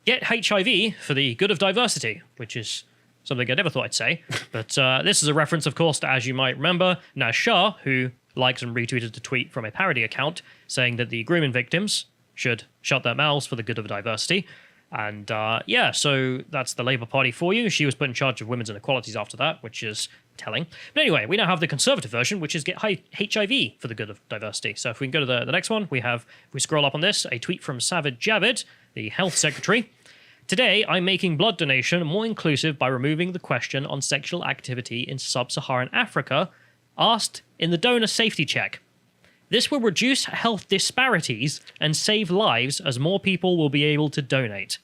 Get HIV for the good of diversity, which is something I never thought I'd say. But this is a reference, of course, to, as you might remember, Naz Shah, who liked and retweeted a tweet from a parody account saying that the grooming victims should shut their mouths for the good of diversity. And so that's the Labour Party for you. She was put in charge of women's inequalities after that, which is telling. But anyway, we now have the Conservative version, which is get HIV for the good of diversity. So if we can go to the next one, if we scroll up on this, a tweet from Sajid Javid, the Health Secretary. Today, I'm making blood donation more inclusive by removing the question on sexual activity in sub-Saharan Africa asked in the donor safety check. This will reduce health disparities and save lives as more people will be able to donate.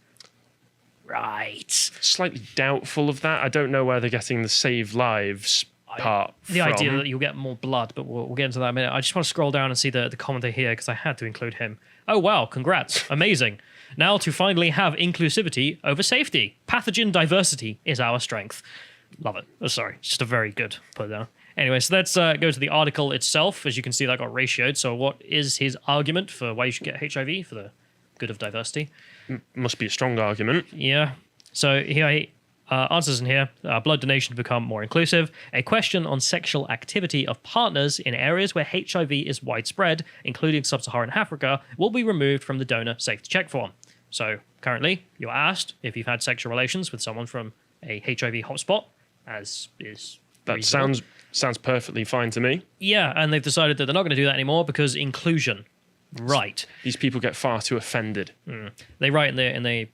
Right. Slightly doubtful of that. I don't know where they're getting the save lives part The from. idea that you'll get more blood, but we'll get into that in a minute. I just want to scroll down and see the commenter here because I had to include him. Oh, wow. Congrats. Amazing. Now to finally have inclusivity over safety. Pathogen diversity is our strength. Love it. Oh, sorry. Just a very good put down. Anyway, so let's go to the article itself. As you can see, that got ratioed. So what is his argument for why you should get HIV for the good of diversity? Must be a strong argument. Yeah. So here he answers in here. Blood donation to become more inclusive. A question on sexual activity of partners in areas where HIV is widespread, including sub-Saharan Africa, will be removed from the donor safety check form. So currently, you're asked if you've had sexual relations with someone from a HIV hotspot, as is That reasonable. sounds perfectly fine to me. Yeah, and they've decided that they're not going to do that anymore because inclusion. Right. These people get far too offended. They write in the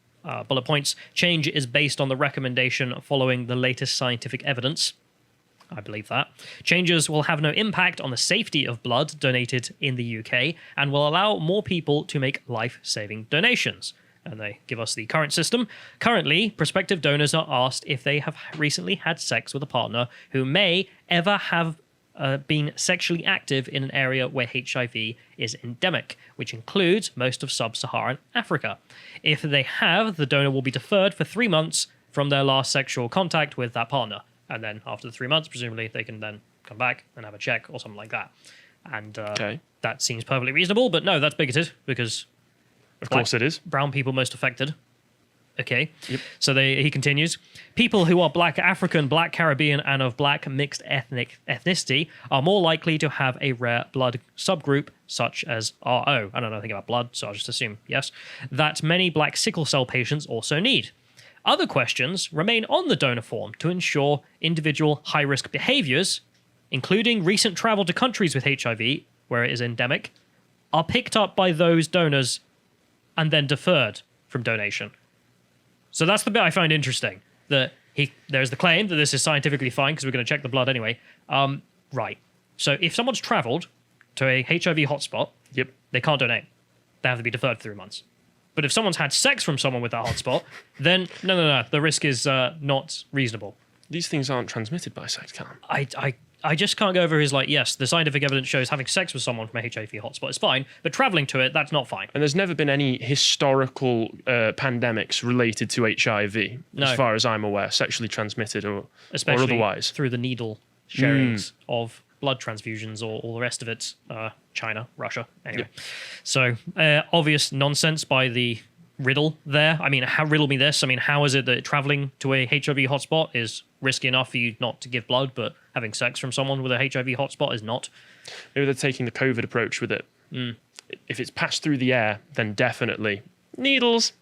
bullet points, change is based on the recommendation following the latest scientific evidence. I believe that. Changes will have no impact on the safety of blood donated in the UK and will allow more people to make life-saving donations. And they give us the current system. Currently, prospective donors are asked if they have recently had sex with a partner who may ever have been sexually active in an area where HIV is endemic, which includes most of sub-Saharan Africa. If they have, the donor will be deferred for 3 months from their last sexual contact with that partner. And then after the 3 months, presumably, they can then come back and have a check or something like that. And that seems perfectly reasonable, but no, that's bigoted because... Of course it is. Brown people most affected. Okay. Yep. So he continues. People who are Black African, Black Caribbean, and of Black mixed ethnicity are more likely to have a rare blood subgroup such as RO. I don't know anything about blood, so I'll just assume yes. That many Black sickle cell patients also need. Other questions remain on the donor form to ensure individual high-risk behaviors, including recent travel to countries with HIV, where it is endemic, are picked up by those donors and then deferred from donation. So that's the bit I find interesting. That there's the claim that this is scientifically fine because we're going to check the blood anyway. Right. So if someone's travelled to a HIV hotspot, they can't donate. They have to be deferred for 3 months. But if someone's had sex from someone with that hotspot, then no. The risk is not reasonable. These things aren't transmitted by sex, Callum. I just can't go over his yes, the scientific evidence shows having sex with someone from a HIV hotspot is fine, but travelling to it, that's not fine. And there's never been any historical pandemics related to HIV, as far as I'm aware, sexually transmitted or otherwise. Through the needle sharings of blood transfusions or all the rest of it, China, Russia, anyway. So, obvious nonsense by the riddle there. I mean, riddle me this. I mean, how is it that travelling to a HIV hotspot is risky enough for you not to give blood, but having sex from someone with a HIV hotspot is not? Maybe they're taking the COVID approach with it. If it's passed through the air, then definitely needles.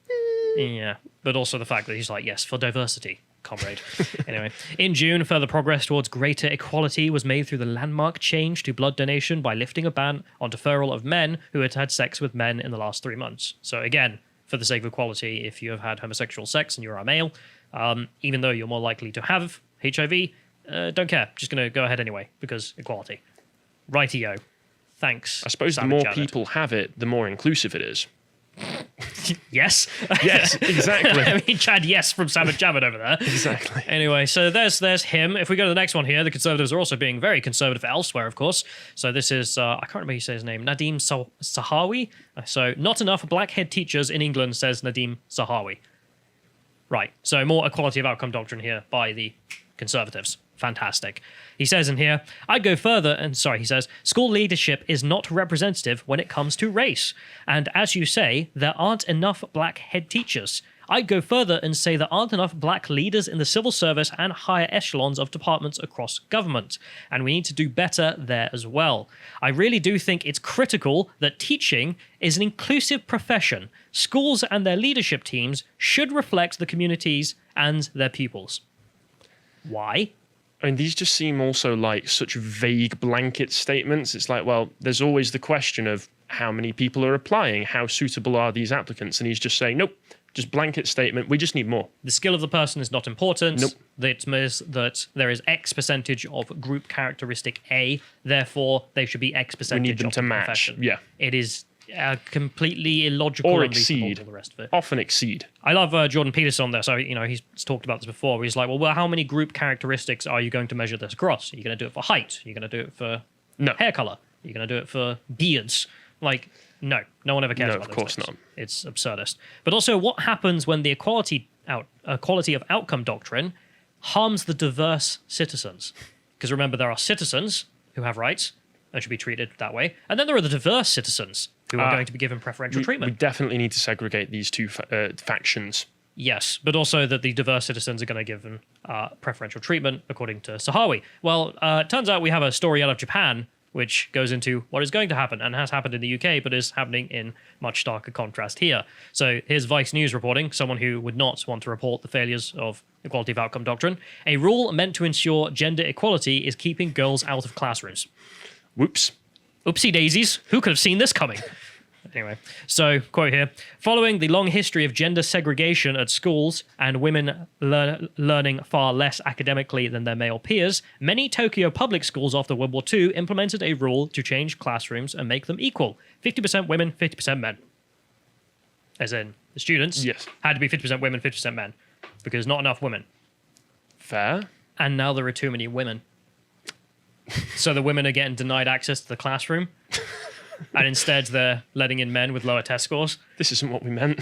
Yeah, but also the fact that he's yes, for diversity, comrade. Anyway, in June, further progress towards greater equality was made through the landmark change to blood donation by lifting a ban on deferral of men who had had sex with men in the last 3 months. So again, for the sake of equality, if you have had homosexual sex and you're a male, even though you're more likely to have HIV, don't care. Just going to go ahead anyway, because equality. Rightio. Thanks. I suppose the more people have it, the more inclusive it is. Yes. Yes, exactly. I mean, Chad, yes, from Savage Javid over there. Exactly. Anyway, so there's him. If we go to the next one here, the Conservatives are also being very conservative elsewhere, of course. So this is, I can't remember how you say his name, Nadim Sahawi. So not enough black head teachers in England, says Nadim Sahawi. Right, so more equality of outcome doctrine here by the Conservatives. Fantastic. He says in here, I'd go further, he says, school leadership is not representative when it comes to race. And as you say, there aren't enough black head teachers. I'd go further and say there aren't enough black leaders in the civil service and higher echelons of departments across government, and we need to do better there as well. I really do think it's critical that teaching is an inclusive profession. Schools and their leadership teams should reflect the communities and their pupils. Why? I mean, these just seem also like such vague blanket statements. It's like, well, there's always the question of how many people are applying, how suitable are these applicants? And he's just saying, nope, just blanket statement, we just need more. The skill of the person is not important. Nope. That there is X percentage of group characteristic A, therefore they should be X percentage We need them of to the match. profession. Yeah. It is completely illogical Or and reasonable, exceed. all the rest of it. Often exceed. I love Jordan Peterson on this. So, he's talked about this before. Where he's like, well, how many group characteristics are you going to measure this across? Are you going to do it for height? Are you going to do it for hair color? Are you going to do it for beards? Like, no one ever cares No, about of those course things. not. It's absurdist. But also, what happens when the equality of outcome doctrine harms the diverse citizens? Because remember, there are citizens who have rights and should be treated that way, and then there are the diverse citizens who are going to be given preferential treatment. We definitely need to segregate these two factions. Yes, but also that the diverse citizens are going to give them preferential treatment, according to Sahawi. Well, it turns out we have a story out of Japan which goes into what is going to happen and has happened in the UK, but is happening in much starker contrast here. So here's Vice News reporting, someone who would not want to report the failures of equality of outcome doctrine. A rule meant to ensure gender equality is keeping girls out of classrooms. Whoops. Oopsie daisies. Who could have seen this coming? Anyway, so, quote here, following the long history of gender segregation at schools and women learning far less academically than their male peers, many Tokyo public schools after World War II implemented a rule to change classrooms and make them equal. 50% women, 50% men. As in, the students had to be 50% women, 50% men, because not enough women. Fair. And now there are too many women. So the women are getting denied access to the classroom. And instead, they're letting in men with lower test scores. This isn't what we meant.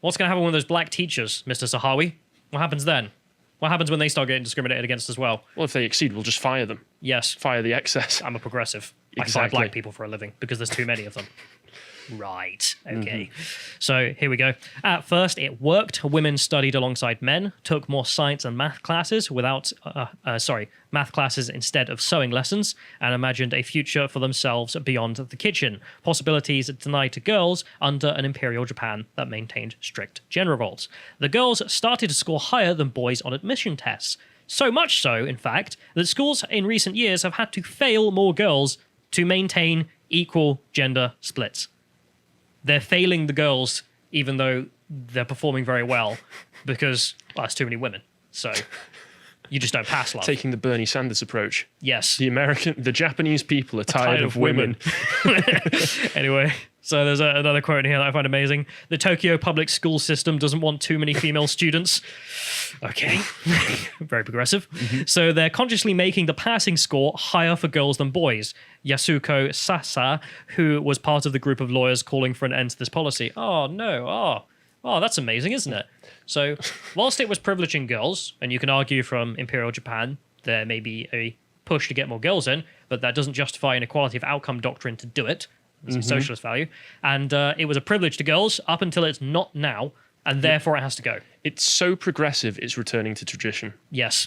What's going to happen with those black teachers, Mr. Sahawi? What happens then? What happens when they start getting discriminated against as well? Well, if they exceed, we'll just fire them. Yes. Fire the excess. I'm a progressive. I Exactly. fire black people for a living because there's too many of them. Right. Okay. So here we go. At first, it worked. Women studied alongside men, took more science and math classes math classes instead of sewing lessons, and imagined a future for themselves beyond the kitchen. Possibilities denied to girls under an imperial Japan that maintained strict gender roles. The girls started to score higher than boys on admission tests. So much so, in fact, that schools in recent years have had to fail more girls to maintain equal gender splits. They're failing the girls, even though they're performing very well, because that's too many women. So you just don't pass, love. Taking the Bernie Sanders approach. Yes. The Japanese people are tired of women. Anyway, so there's another quote in here that I find amazing. The Tokyo public school system doesn't want too many female students. Okay. Very progressive. So they're consciously making the passing score higher for girls than boys. Yasuko Sasa, who was part of the group of lawyers calling for an end to this policy. Oh, no. Oh, that's amazing, isn't it? So whilst it was privileging girls, and you can argue from Imperial Japan, there may be a push to get more girls in, but that doesn't justify an equality of outcome doctrine to do it. It's a socialist value. And it was a privilege to girls up until it's not now, and therefore it has to go. It's so progressive, it's returning to tradition. Yes.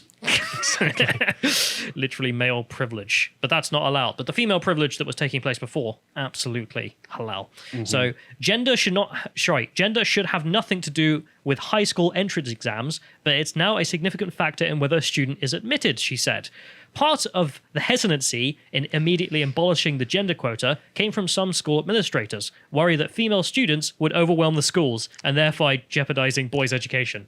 Literally male privilege. But that's not allowed. But the female privilege that was taking place before, absolutely halal. So gender should have nothing to do with high school entrance exams, but it's now a significant factor in whether a student is admitted, she said. Part of the hesitancy in immediately abolishing the gender quota came from some school administrators, worried that female students would overwhelm the schools and therefore jeopardizing boys' education.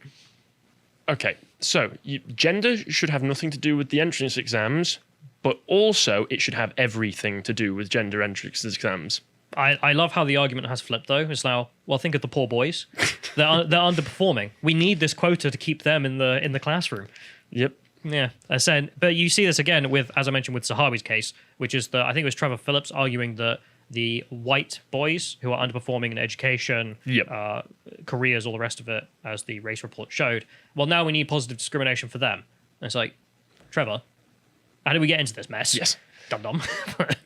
Okay, so gender should have nothing to do with the entrance exams, but also it should have everything to do with gender entrance exams. I love how the argument has flipped, though. It's now, well, think of the poor boys. They're underperforming. We need this quota to keep them in the classroom. Yep. Yeah, but you see this again with, as I mentioned, with Sahawi's case, which is I think it was Trevor Phillips arguing that the white boys who are underperforming in education, careers, all the rest of it, as the race report showed, well, now we need positive discrimination for them. And it's like, Trevor, how did we get into this mess? Yes. Dum-dum.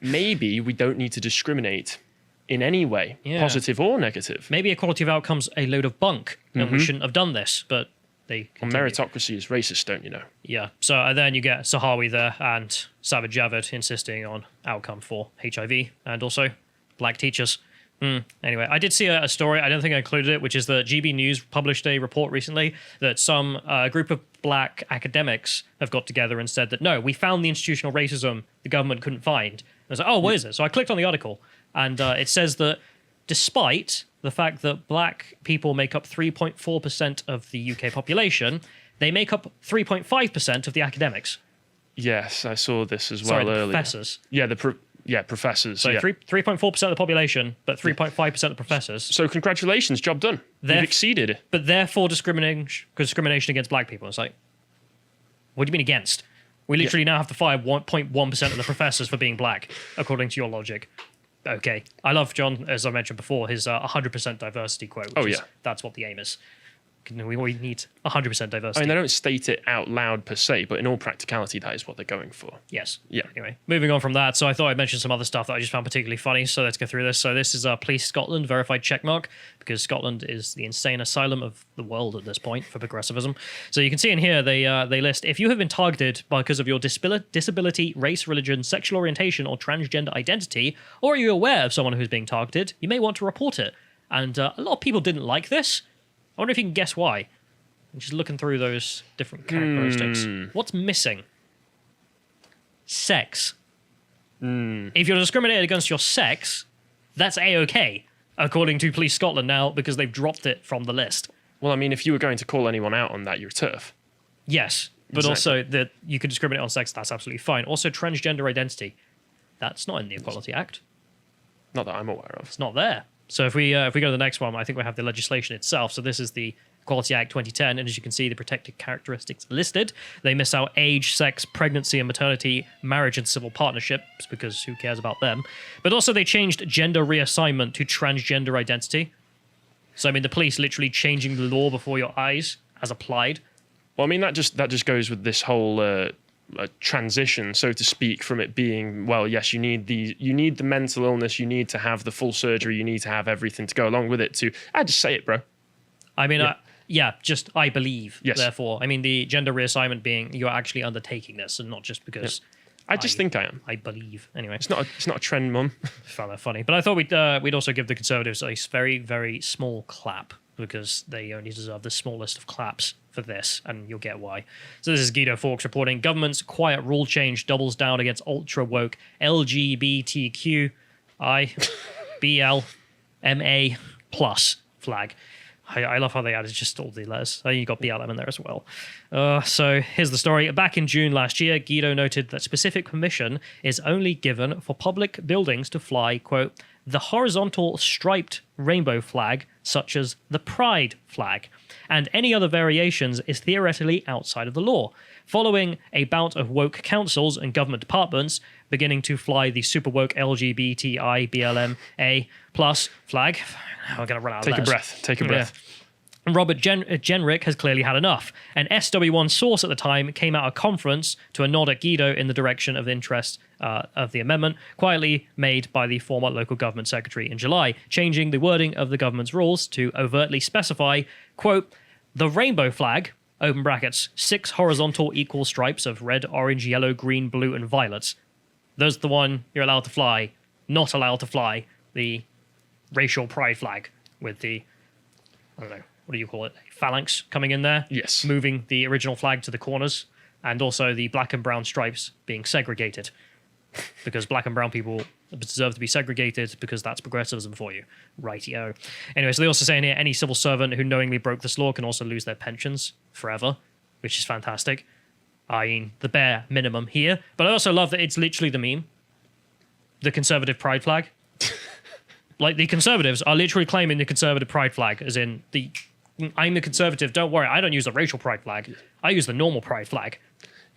Maybe we don't need to discriminate in any way, Yeah. positive or negative. Maybe equality of outcomes a load of bunk, and we shouldn't have done this, but they Well, continue. meritocracy is racist, don't you know? Yeah. So then you get Sahawi there and Savage Javid insisting on outcome for HIV and also black teachers. Anyway, I did see a story, I don't think I included it, which is that GB News published a report recently that some group of black academics have got together and said that, no, we found the institutional racism the government couldn't find. And I was like, oh, what is it? So I clicked on the article, and it says that despite the fact that black people make up 3.4% of the UK population, they make up 3.5% of the academics. Yes, I saw this as well Sorry, the earlier. professors. Yeah, professors. So yeah. 3.4% of the population, but 3.5% of professors. So congratulations, job done. You've exceeded. But therefore discrimination against black people. It's like, what do you mean against? We literally now have to fire 1.1% of the professors for being black, according to your logic. Okay. I love John, as I mentioned before, his 100% diversity quote. That's what the aim is. We need 100% diversity. I mean, they don't state it out loud per se, but in all practicality, that is what they're going for. Yes. Yeah. Anyway, moving on from that. So I thought I'd mention some other stuff that I just found particularly funny. So let's go through this. So this is Police Scotland verified checkmark, because Scotland is the insane asylum of the world at this point for progressivism. So you can see in here they list, if you have been targeted because of your disability, race, religion, sexual orientation, or transgender identity, or are you aware of someone who's being targeted, you may want to report it. And a lot of people didn't like this. I wonder if you can guess why. I'm just looking through those different characteristics. What's missing? Sex. If you're discriminated against your sex, that's A-OK, according to Police Scotland now, because they've dropped it from the list. Well, I mean, if you were going to call anyone out on that, you're turf. Yes, but Exactly. also that you can discriminate on sex, that's absolutely fine. Also, transgender identity. That's not in the Equality Act. Not that I'm aware of. It's not there. So if we go to the next one, I think we have the legislation itself. So this is the Equality Act 2010, and as you can see, the protected characteristics listed. They miss out age, sex, pregnancy and maternity, marriage and civil partnerships, because who cares about them? But also they changed gender reassignment to transgender identity. So I mean, the police literally changing the law before your eyes as applied. Well, I mean, that just goes with this whole transition, so to speak, from it being, well, yes, you need the mental illness, you need to have the full surgery, you need to have everything to go along with it, to just say it, bro. I mean, just I believe. Yes. Therefore, I mean, the gender reassignment being you're actually undertaking this, and not just because. I just think I am. I believe. Anyway, It's not a trend, mum. found that funny. But I thought we'd also give the Conservatives a very, very small clap, because they only deserve the smallest of claps for this, and you'll get why. So this is Guido Fawkes reporting, government's quiet rule change doubles down against ultra-woke LGBTQI BLMA plus flag. I love how they added just all the letters. You got BLM in there as well. So here's the story. Back in June last year, Guido noted that specific permission is only given for public buildings to fly, quote, the horizontal striped rainbow flag, such as the pride flag, and any other variations is theoretically outside of the law. Following a bout of woke councils and government departments beginning to fly the super woke LGBTI BLMA plus flag, I'm going to run out of letters. Take a breath. Robert Jenrick has clearly had enough. An SW1 source at the time came out of conference to a nod at Guido in the direction of interest of the amendment, quietly made by the former local government secretary in July, changing the wording of the government's rules to overtly specify, quote, the rainbow flag, open brackets, 6 horizontal equal stripes of red, orange, yellow, green, blue, and violet. Those are the one you're allowed to fly, not allowed to fly the racial pride flag with the, I don't know, what do you call it? Phalanx coming in there. Yes. Moving the original flag to the corners, and also the black and brown stripes being segregated, because black and brown people deserve to be segregated, because that's progressivism for you. Righty-o. Anyway, so they also say in here, any civil servant who knowingly broke this law can also lose their pensions forever, which is fantastic. I mean, the bare minimum here. But I also love that it's literally the meme. The conservative pride flag. Like, the Conservatives are literally claiming the conservative pride flag, as in I'm the conservative, don't worry, I don't use the racial pride flag. I use the normal pride flag.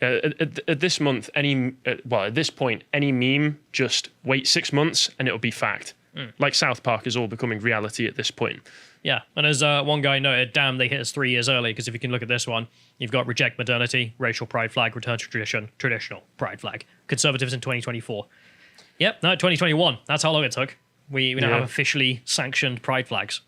At this month, at this point, any meme, just wait 6 months and it'll be fact. Like South Park is all becoming reality at this point. Yeah, and as one guy noted, damn, they hit us 3 years early, because if you can look at this one, you've got reject modernity, racial pride flag, return to tradition, traditional pride flag. Conservatives in 2024. Yep, no, 2021. That's how long it took. We now have officially sanctioned pride flags.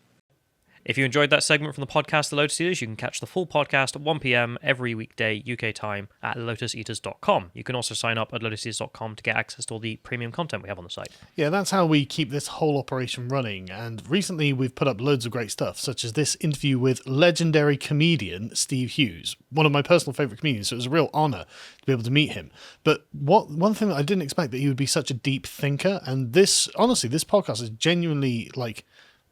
If you enjoyed that segment from the podcast, The Lotus Eaters, you can catch the full podcast at 1 p.m. every weekday UK time at lotuseaters.com. You can also sign up at lotuseaters.com to get access to all the premium content we have on the site. Yeah, that's how we keep this whole operation running. And recently we've put up loads of great stuff, such as this interview with legendary comedian Steve Hughes, one of my personal favourite comedians, so it was a real honour to be able to meet him. But one thing that I didn't expect, that he would be such a deep thinker, and this podcast is genuinely like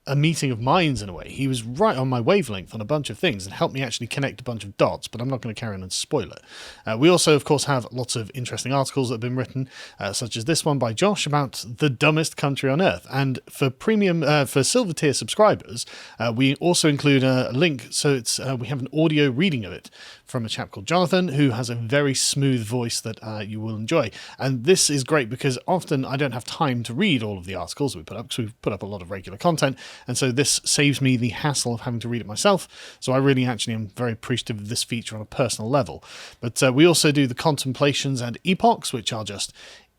a meeting of minds in a way. He was right on my wavelength on a bunch of things and helped me actually connect a bunch of dots, but I'm not going to carry on and spoil it. We also, of course, have lots of interesting articles that have been written, such as this one by Josh about the dumbest country on earth. And for for silver tier subscribers, we also include a link, so it's we have an audio reading of it from a chap called Jonathan, who has a very smooth voice that you will enjoy. And this is great because often I don't have time to read all of the articles we put up, because we've put up a lot of regular content. And so this saves me the hassle of having to read it myself. So I really actually am very appreciative of this feature on a personal level. But we also do the Contemplations and Epochs, which are just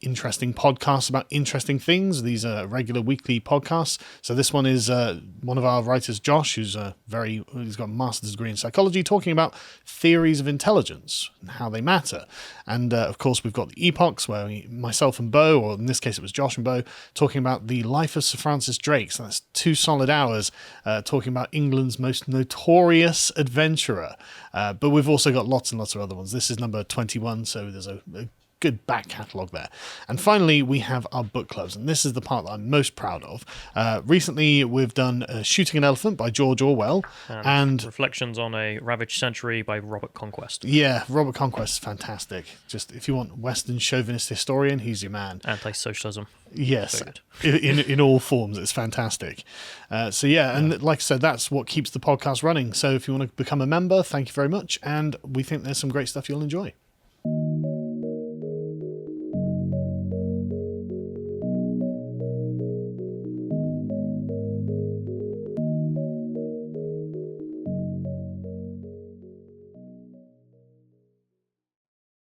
interesting podcasts about interesting things. These are regular weekly podcasts. So this one is one of our writers, Josh, he's got a master's degree in psychology, talking about theories of intelligence and how they matter. And of course, we've got the Epochs, where myself and Bo, or in this case it was Josh and Bo, talking about the life of Sir Francis Drake. So that's 2 solid hours talking about England's most notorious adventurer. But we've also got lots and lots of other ones. This is number 21, so there's a good back catalogue there. And finally, we have our book clubs, and this is the part that I'm most proud of. Recently, we've done Shooting an Elephant by George Orwell, and Reflections on a Ravaged Century by Robert Conquest. Yeah, Robert Conquest is fantastic. Just if you want Western chauvinist historian, he's your man. Anti-socialism. Yes, in all forms, it's fantastic. And like I said, that's what keeps the podcast running. So if you want to become a member, thank you very much, and we think there's some great stuff you'll enjoy.